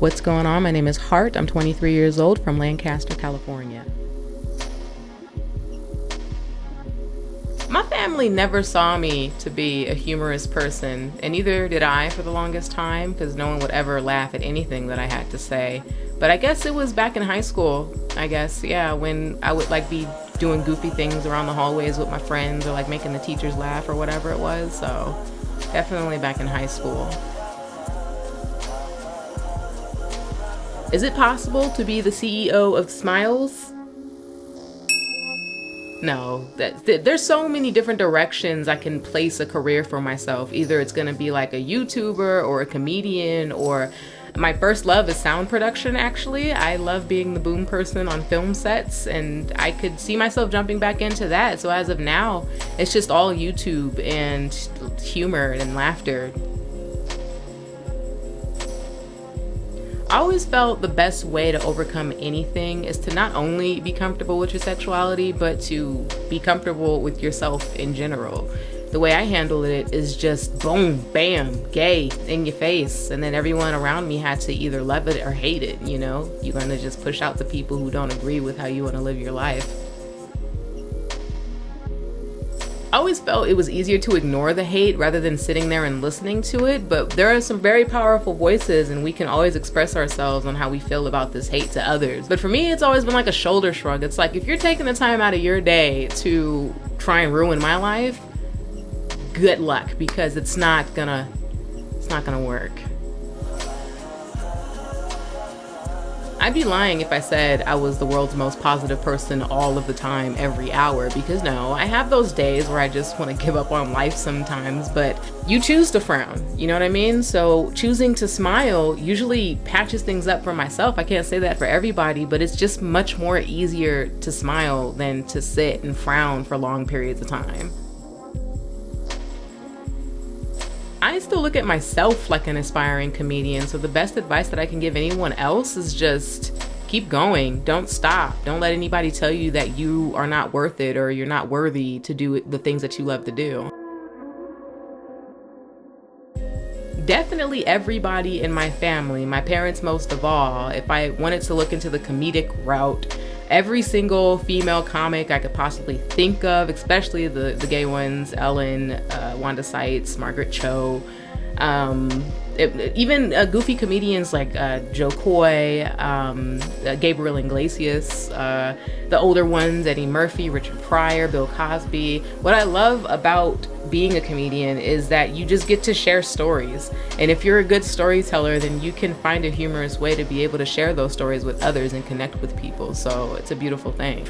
What's going on? My name is Hart. I'm 23 years old from Lancaster, California. My family never saw me to be a humorous person, and neither did I for the longest time, because no one would ever laugh at anything that I had to say. But I guess it was back in high school, when I would be doing goofy things around the hallways with my friends, or making the teachers laugh or whatever it was. So definitely back in high school. Is it possible to be the CEO of Smiles? No, there's so many different directions I can place a career for myself. Either it's gonna be like a YouTuber or a comedian, or my first love is sound production, actually. I love being the boom person on film sets, and I could see myself jumping back into that. So as of now, it's just all YouTube and humor and laughter. I always felt the best way to overcome anything is to not only be comfortable with your sexuality, but to be comfortable with yourself in general. The way I handled it is just boom, bam, gay, in your face. And then everyone around me had to either love it or hate it, you know? You're gonna just push out the people who don't agree with how you wanna live your life. I always felt it was easier to ignore the hate rather than sitting there and listening to it, but there are some very powerful voices, and we can always express ourselves on how we feel about this hate to others. But for me, it's always been like a shoulder shrug. It's like, if you're taking the time out of your day to try and ruin my life, good luck, because it's not gonna work. I'd be lying if I said I was the world's most positive person all of the time, every hour, because no, I have those days where I just want to give up on life sometimes, but you choose to frown, you know what I mean? So choosing to smile usually patches things up for myself. I can't say that for everybody, but it's just much more easier to smile than to sit and frown for long periods of time. I still look at myself like an aspiring comedian, so the best advice that I can give anyone else is just keep going. Don't stop. Don't let anybody tell you that you are not worth it or you're not worthy to do the things that you love to do. Definitely everybody in my family, my parents most of all. If I wanted to look into the comedic route, every single female comic I could possibly think of, especially the gay ones, Ellen, Wanda Sykes, Margaret Cho, even goofy comedians like Joe Coy, Gabriel Iglesias, the older ones, Eddie Murphy, Richard Pryor, Bill Cosby. What I love about being a comedian is that you just get to share stories. And if you're a good storyteller, then you can find a humorous way to be able to share those stories with others and connect with people. So it's a beautiful thing.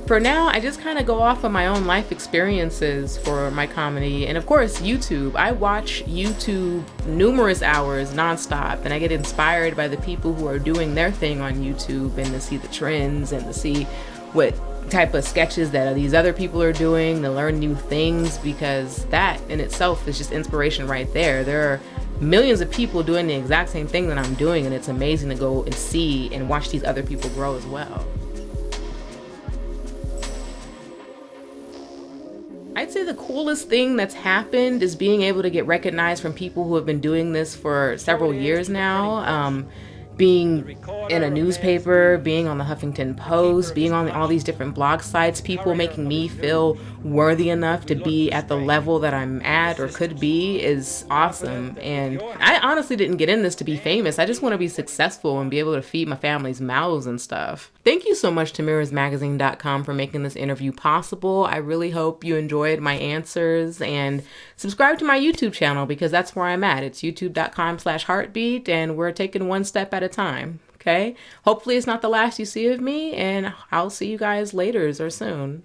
For now, I just kind of go off of my own life experiences for my comedy. And of course, YouTube. I watch YouTube numerous hours nonstop, and I get inspired by the people who are doing their thing on YouTube, and to see the trends and to see what type of sketches that these other people are doing, to learn new things, because that in itself is just inspiration right there. There are millions of people doing the exact same thing that I'm doing, and it's amazing to go and see and watch these other people grow as well. I'd say the coolest thing that's happened is being able to get recognized from people who have been doing this for several years now. Being in a newspaper, being on the Huffington Post, being on all these different blog sites, people making me feel worthy enough to be at the level that I'm at or could be is awesome. And I honestly didn't get in this to be famous. I just want to be successful and be able to feed my family's mouths and stuff. Thank you so much to mirrorsmagazine.com for making this interview possible. I really hope you enjoyed my answers, and subscribe to my YouTube channel because that's where I'm at. It's youtube.com/heartbeat, and we're taking one step at a time. Okay? Hopefully it's not the last you see of me, and I'll see you guys later or soon.